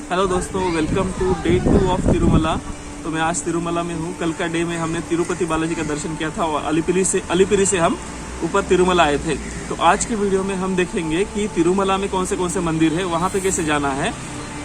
Hello दोस्तों, welcome to day 2 of Tirumala. तो मैं आज तिरुमला में हूँ। कल का डे में हमने तिरुपति बालाजी का दर्शन किया था और अलिपिरी से हम ऊपर तिरुमला आए थे। तो आज की वीडियो में हम देखेंगे कि तिरुमला में कौन से मंदिर है, वहाँ पे कैसे जाना है,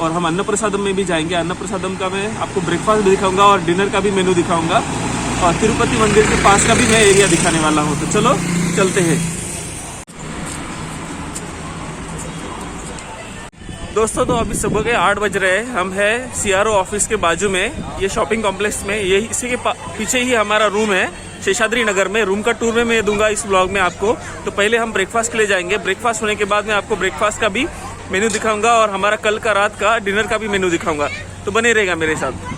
और हम अन्नप्रसादम में भी जाएंगे। अन्नप्रसादम का मैं आपको ब्रेकफास्ट भी दिखाऊंगा और डिनर का भी मेनू दिखाऊंगा, और तिरुपति मंदिर के पास का भी मैं एरिया दिखाने वाला हूँ। तो चलो चलते हैं दोस्तों। तो अभी सुबह के 8 बज रहे हैं। हम है CRO ऑफिस के बाजू में, ये शॉपिंग कॉम्प्लेक्स में। ये इसी के पीछे ही हमारा रूम है शेषाद्री नगर में। रूम का टूर में मैं दूंगा इस ब्लॉग में आपको। तो पहले हम ब्रेकफास्ट के लिए जाएंगे। ब्रेकफास्ट होने के बाद मैं आपको ब्रेकफास्ट का भी मेन्यू दिखाऊंगा और हमारा कल का रात का डिनर का भी मेन्यू दिखाऊंगा। तो बने रहेगा मेरे साथ।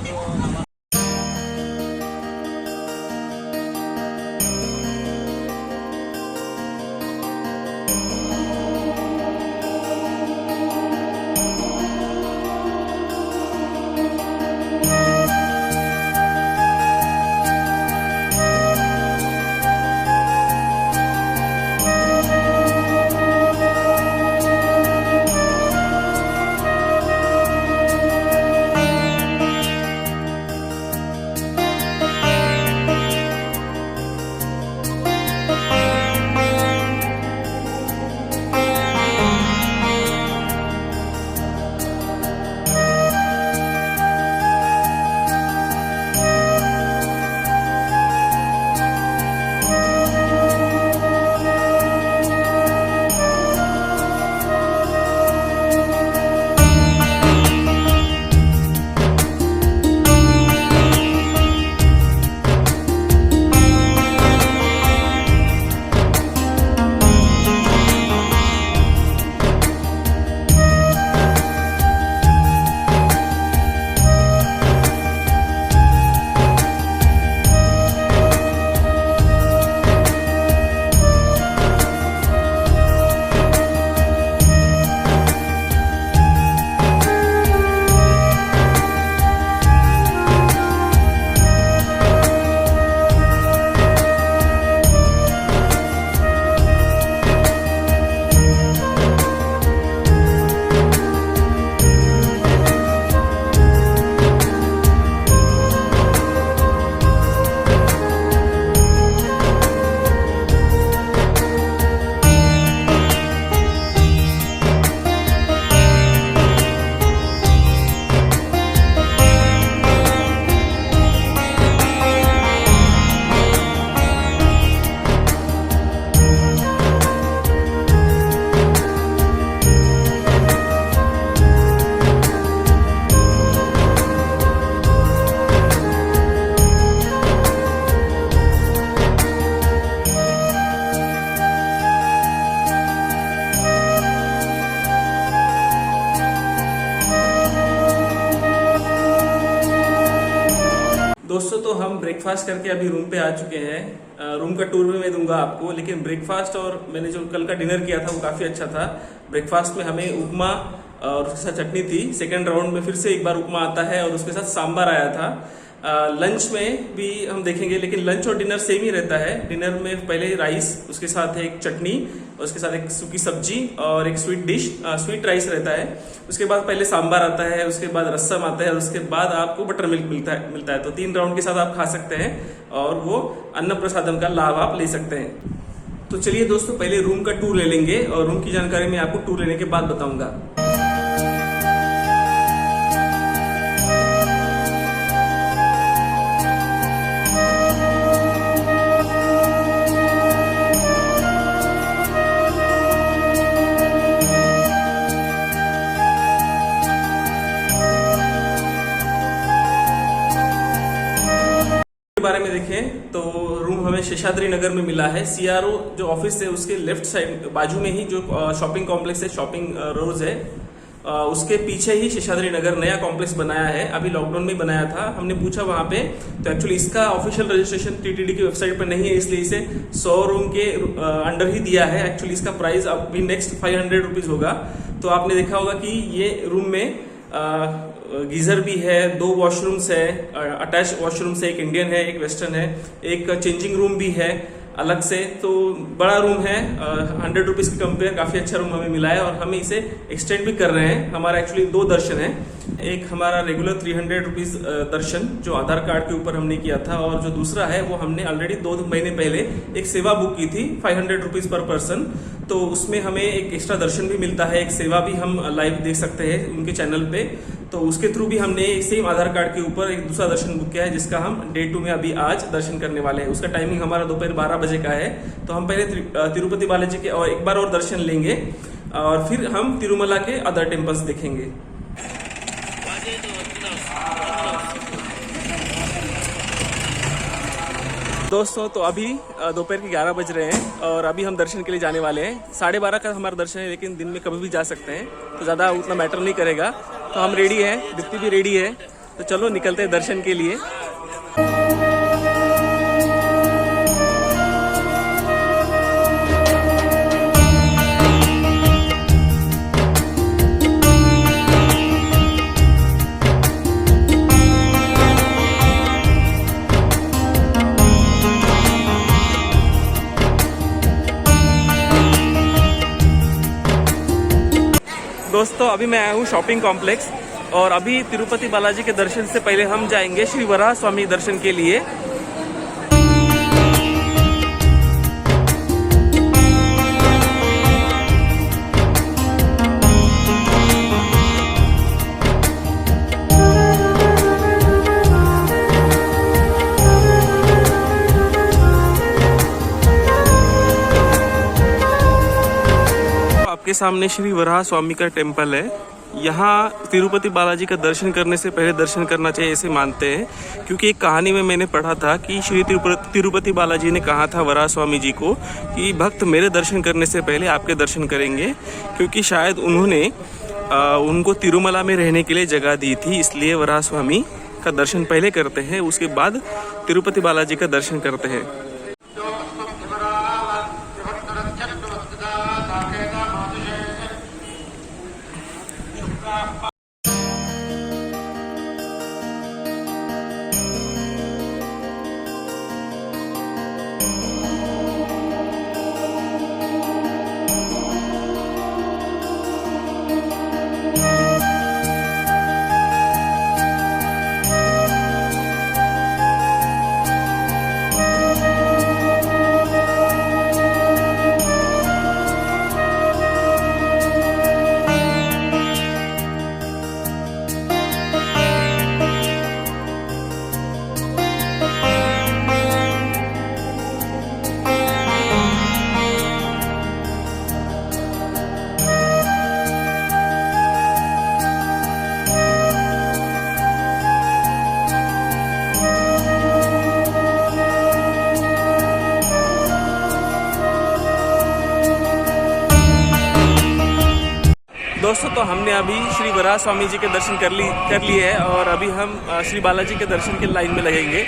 दोस्तों, तो हम ब्रेकफास्ट करके अभी रूम पे आ चुके हैं। रूम का टूर भी मैं दूंगा आपको, लेकिन ब्रेकफास्ट और मैंने जो कल का डिनर किया था वो काफ़ी अच्छा था। ब्रेकफास्ट में हमें उपमा और उसके साथ चटनी थी। सेकंड राउंड में फिर से एक बार उपमा आता है और उसके साथ सांभर आया था। लंच में भी हम देखेंगे, लेकिन लंच और डिनर सेम ही रहता है। डिनर में पहले राइस, उसके साथ एक चटनी, उसके साथ एक सूखी सब्जी और एक स्वीट राइस रहता है। उसके बाद पहले सांभर आता है, उसके बाद रसम आता है और उसके बाद आपको बटर मिल्क मिलता है। तो 3 राउंड के साथ आप खा सकते हैं और वो अन्न प्रसादम का लाभ आप ले सकते हैं। तो चलिए दोस्तों, पहले रूम का टूर ले लेंगे और रूम की जानकारी मैं आपको टूर लेने के बाद बताऊंगा। बारे में देखें तो रूम हमें शेषाद्री नगर में मिला है। CRO जो ऑफिस है उसके लेफ्ट साइड बाजू में ही जो शॉपिंग कॉम्प्लेक्स है, शॉपिंग रोज है, उसके पीछे ही शेषाद्री नगर नया कॉम्प्लेक्स बनाया है। अभी लॉकडाउन में बनाया था। हमने पूछा वहां पे, तो एक्चुअली इसका ऑफिशियल रजिस्ट्रेशन TTD की वेबसाइट पर नहीं है, इसलिए इसे 100 रूम के अंडर ही दिया है। एक्चुअली इसका प्राइस अभी नेक्स्ट 500 रुपीज होगा। तो आपने देखा होगा कि ये रूम में गीजर भी है, 2 वॉशरूम्स है, अटैच वॉशरूम्स है, एक इंडियन है, एक वेस्टर्न है, एक चेंजिंग रूम भी है। अलग से। तो बड़ा रूम है, 100 रुपीज़ की कंपेयर काफ़ी अच्छा रूम हमें मिला है और हम इसे एक्सटेंड भी कर रहे हैं। हमारा एक्चुअली 2 दर्शन है, एक हमारा रेगुलर 300 रुपीज़ दर्शन जो आधार कार्ड के ऊपर हमने किया था, और जो दूसरा है वो हमने ऑलरेडी 2 महीने पहले एक सेवा बुक की थी 500 रुपीज़ पर पर्सन। तो उसमें हमें एक एक्स्ट्रा दर्शन भी मिलता है, एक सेवा भी हम लाइव देख सकते हैं उनके चैनल पे। तो उसके थ्रू भी हमने सेम आधार कार्ड के ऊपर एक दूसरा दर्शन बुक किया है, जिसका हम डे 2 में अभी आज दर्शन करने वाले हैं। उसका टाइमिंग हमारा दोपहर 12 बजे का है। तो हम पहले तिरुपति बालाजी के और एक बार और दर्शन लेंगे और फिर हम तिरुमला के अदर टेम्पल्स देखेंगे। दोस्तों तो अभी दोपहर के 11 बज रहे हैं और अभी हम दर्शन के लिए जाने वाले हैं। 12:30 का हमारा दर्शन है, लेकिन दिन में कभी भी जा सकते हैं, तो ज़्यादा उतना मैटर नहीं करेगा। तो हम रेडी हैं, दीप्ति भी रेडी है, तो चलो निकलते हैं दर्शन के लिए। दोस्तों अभी मैं आया हूँ शॉपिंग कॉम्प्लेक्स और अभी तिरुपति बालाजी के दर्शन से पहले हम जाएंगे श्री वराह स्वामी दर्शन के लिए। आपके सामने श्री वराह स्वामी का टेम्पल है। यहाँ तिरुपति बालाजी का दर्शन करने से पहले दर्शन करना चाहिए ऐसे मानते हैं, क्योंकि एक कहानी में मैंने पढ़ा था कि श्री तिरुपति बालाजी ने कहा था वराह स्वामी जी को कि भक्त मेरे दर्शन करने से पहले आपके दर्शन करेंगे, क्योंकि शायद उन्होंने उनको तिरुमला में रहने के लिए जगह दी थी। इसलिए वराह स्वामी का दर्शन पहले करते हैं, उसके बाद तिरुपति बालाजी का दर्शन करते हैं। दोस्तों तो हमने अभी श्री वराह स्वामी जी के दर्शन कर लिए है और अभी हम श्री बालाजी के दर्शन के लाइन में लगेंगे।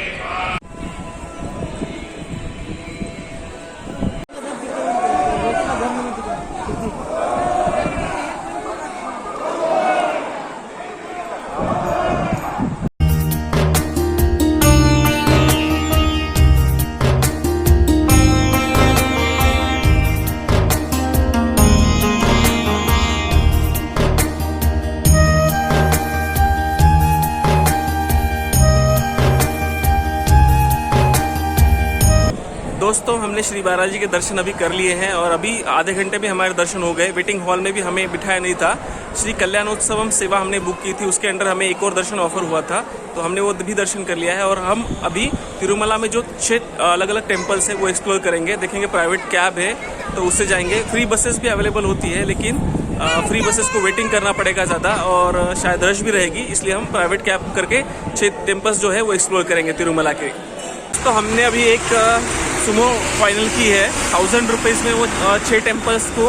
दोस्तों हमने श्री बालाजी के दर्शन अभी कर लिए हैं और अभी आधे घंटे में हमारे दर्शन हो गए। वेटिंग हॉल में भी हमें बिठाया नहीं था। श्री कल्याणोत्सवम सेवा हमने बुक की थी, उसके अंडर हमें एक और दर्शन ऑफर हुआ था, तो हमने वो भी दर्शन कर लिया है। और हम अभी तिरुमला में जो 6 अलग अलग टेम्पल्स हैं वो एक्सप्लोर करेंगे, देखेंगे। प्राइवेट कैब है तो उससे जाएंगे। फ्री बसेस भी अवेलेबल होती है, लेकिन फ्री बसेस को वेटिंग करना पड़ेगा ज़्यादा और शायद रश भी रहेगी, इसलिए हम प्राइवेट कैब करके 6 टेम्पल्स जो है वो एक्सप्लोर करेंगे तिरुमला के। तो हमने अभी एक सुमो फाइनल की है। 1000 रुपीज़ में वो 6 टेम्पल्स को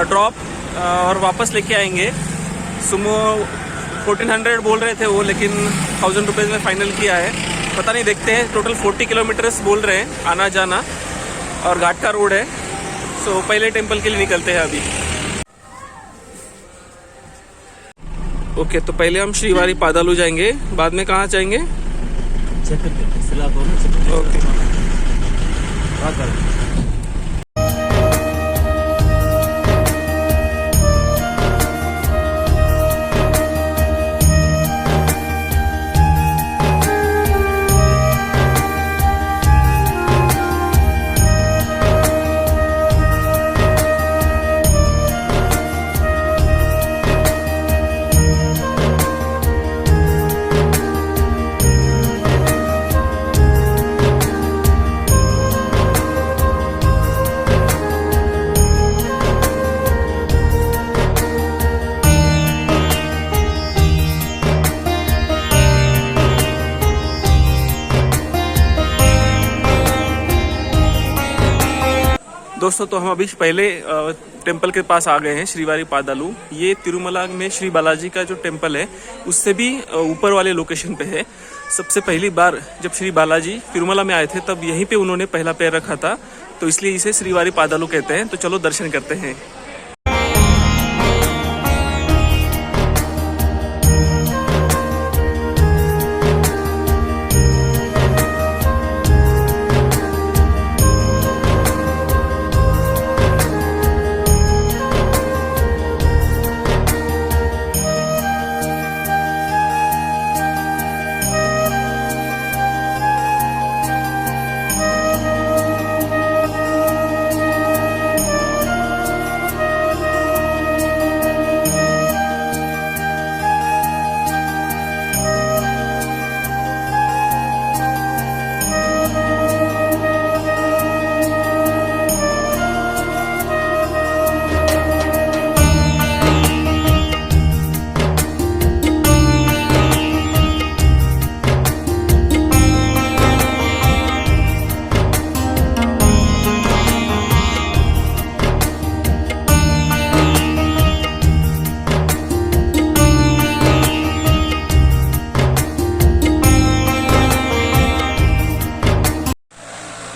ड्रॉप और वापस लेके आएंगे। सुमो 1400 बोल रहे थे वो, लेकिन 1000 रुपीज़ में फाइनल किया है। पता नहीं, देखते हैं। टोटल 40 किलोमीटर्स बोल रहे हैं आना जाना, और घाट का रोड है। सो पहले टेम्पल के लिए निकलते हैं अभी। ओके, तो पहले हम श्रीवारी पादालू जाएंगे, बाद में कहाँ जाएंगे? ओके। दोस्तों तो हम अभी पहले टेम्पल के पास आ गए हैं, श्रीवारी पादालू। ये तिरुमला में श्री बालाजी का जो टेम्पल है उससे भी ऊपर वाले लोकेशन पे है। सबसे पहली बार जब श्री बालाजी तिरुमला में आए थे तब यहीं पे उन्होंने पहला पैर रखा था, तो इसलिए इसे श्रीवारी पादालू कहते हैं। तो चलो दर्शन करते हैं।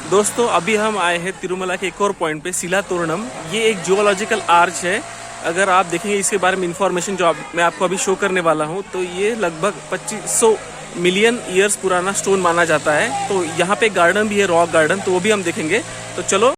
दोस्तों अभी हम आए हैं तिरुमला के एक और पॉइंट पे, शिला तोरणम। ये एक जियोलॉजिकल आर्च है। अगर आप देखेंगे इसके बारे में इंफॉर्मेशन जो मैं आपको अभी शो करने वाला हूँ, तो ये लगभग 2500 मिलियन ईयर्स पुराना स्टोन माना जाता है। तो यहाँ पे गार्डन भी है, रॉक गार्डन, तो वो भी हम देखेंगे। तो चलो।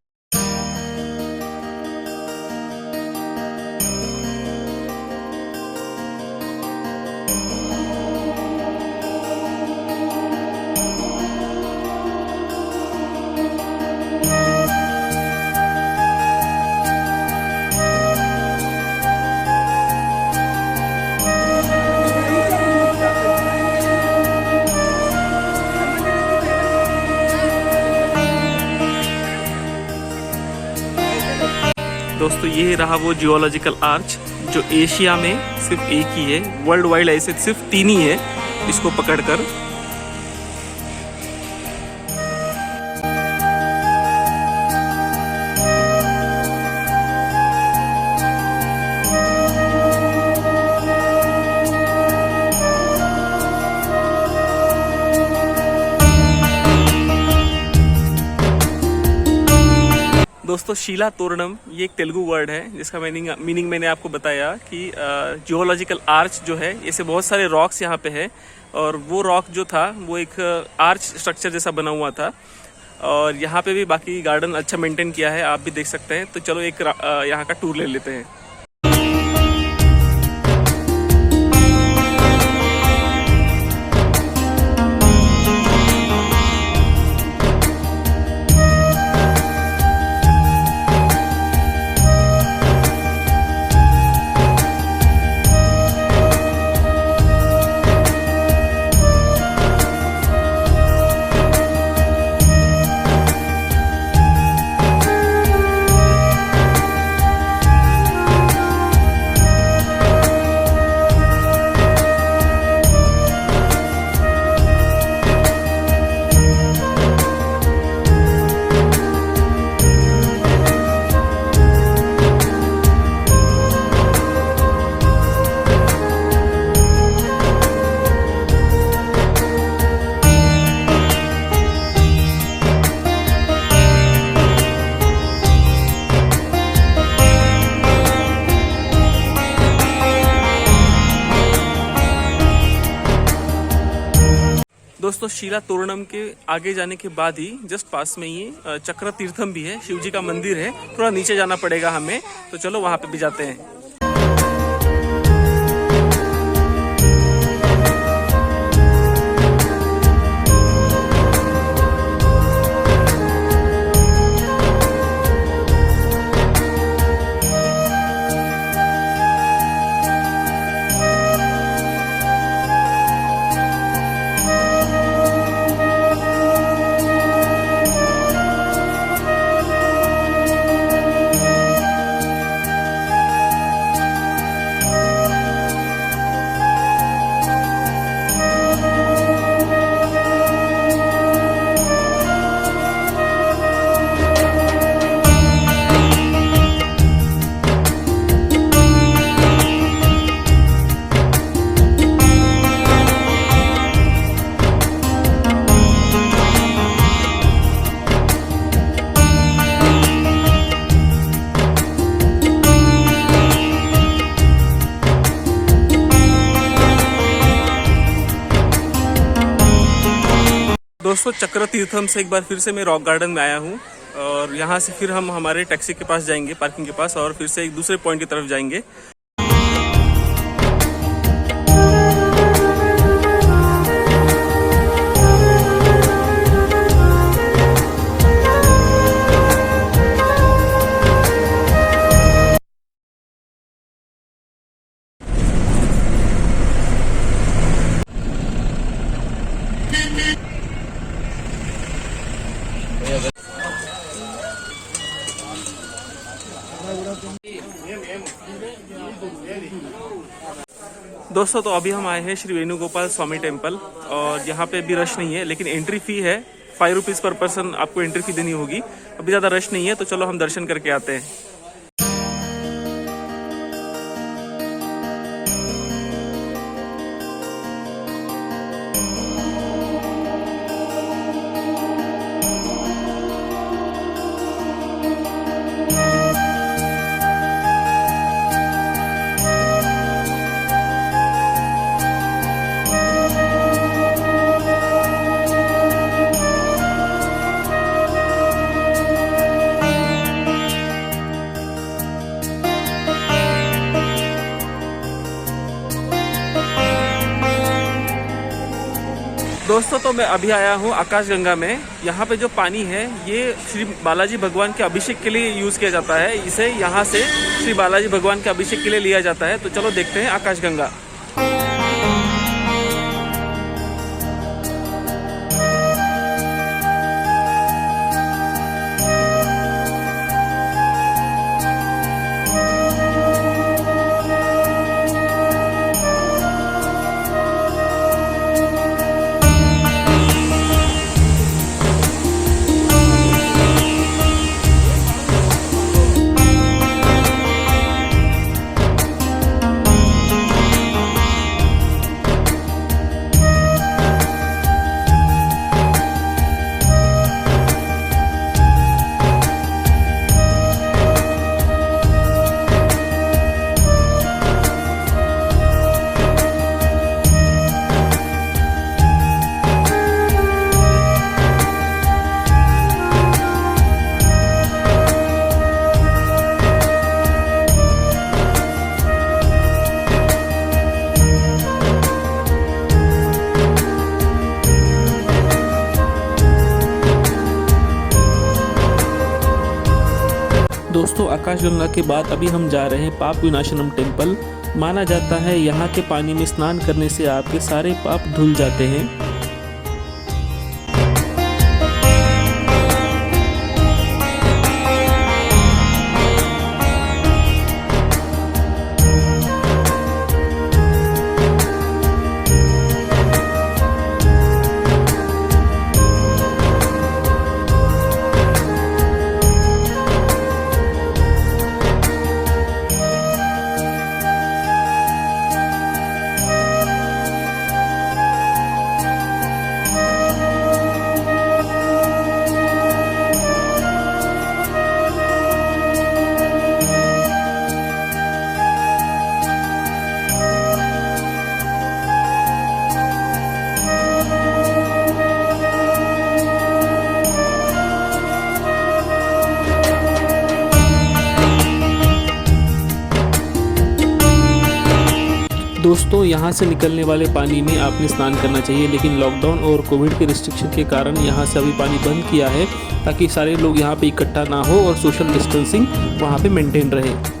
दोस्तों ये रहा वो जियोलॉजिकल आर्च जो एशिया में सिर्फ एक ही है। वर्ल्ड वाइड ऐसे सिर्फ 3 ही है इसको पकड़कर। दोस्तों शीला तोरणम ये एक तेलुगु वर्ड है जिसका मीनिंग मैंने आपको बताया कि जियोलॉजिकल आर्च जो है, ऐसे बहुत सारे रॉक्स यहाँ पे है और वो रॉक जो था वो एक आर्च स्ट्रक्चर जैसा बना हुआ था। और यहाँ पे भी बाकी गार्डन अच्छा मेंटेन किया है, आप भी देख सकते हैं। तो चलो एक यहाँ का टूर ले लेते हैं। दोस्तों शीला तोरणम के आगे जाने के बाद ही जस्ट पास में ही चक्र तीर्थम भी है, शिव जी का मंदिर है। थोड़ा नीचे जाना पड़ेगा हमें, तो चलो वहां पे भी जाते हैं। दोस्तों चक्र तीर्थम से एक बार फिर से मैं रॉक गार्डन में आया हूँ और यहाँ से फिर हम हमारे टैक्सी के पास जाएंगे, पार्किंग के पास, और फिर से एक दूसरे पॉइंट की तरफ जाएंगे। दोस्तों तो अभी हम आए हैं श्री वेणुगोपाल स्वामी टेम्पल और यहाँ पे भी रश नहीं है, लेकिन एंट्री फी है 5 रुपीज़ पर पर्सन, आपको एंट्री फी देनी होगी। अभी ज़्यादा रश नहीं है, तो चलो हम दर्शन करके आते हैं। दोस्तों तो मैं अभी आया हूँ आकाशगंगा में। यहाँ पे जो पानी है ये श्री बालाजी भगवान के अभिषेक के लिए यूज किया जाता है। इसे यहाँ से श्री बालाजी भगवान के अभिषेक के लिए लिया जाता है। तो चलो देखते हैं आकाशगंगा। दोस्तों आकाशगंगा के बाद अभी हम जा रहे हैं पाप विनाशनम टेम्पल। माना जाता है यहाँ के पानी में स्नान करने से आपके सारे पाप धुल जाते हैं। दोस्तों यहाँ से निकलने वाले पानी में आपने स्नान करना चाहिए, लेकिन लॉकडाउन और कोविड के रिस्ट्रिक्शन के कारण यहाँ से अभी पानी बंद किया है ताकि सारे लोग यहाँ पे इकट्ठा ना हो और सोशल डिस्टेंसिंग वहाँ पे मेंटेन रहे।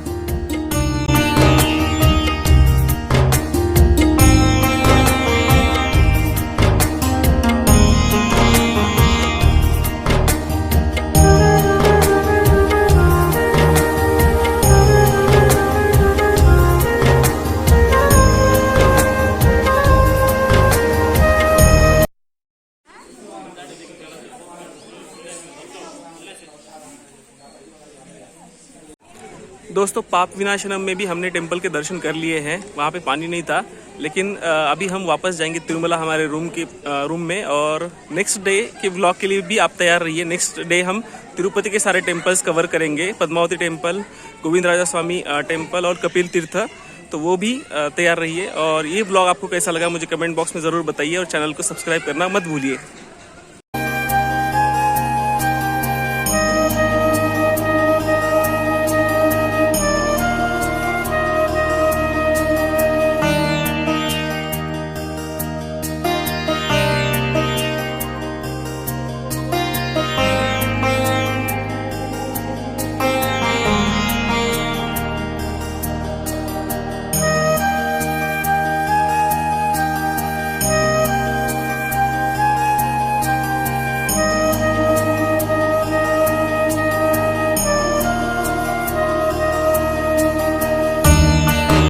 दोस्तों पाप विनाशनम में भी हमने टेंपल के दर्शन कर लिए हैं, वहाँ पे पानी नहीं था, लेकिन अभी हम वापस जाएंगे तिरुमला हमारे रूम में। और नेक्स्ट डे के व्लॉग के लिए भी आप तैयार रहिए। नेक्स्ट डे हम तिरुपति के सारे टेम्पल्स कवर करेंगे, पद्मावती टेम्पल, गोविंद राजा स्वामी टेम्पल और कपिल तीर्थ, तो वो भी तैयार रहिए। और ये व्लॉग आपको कैसा लगा मुझे कमेंट बॉक्स में ज़रूर बताइए और चैनल को सब्सक्राइब करना मत भूलिए।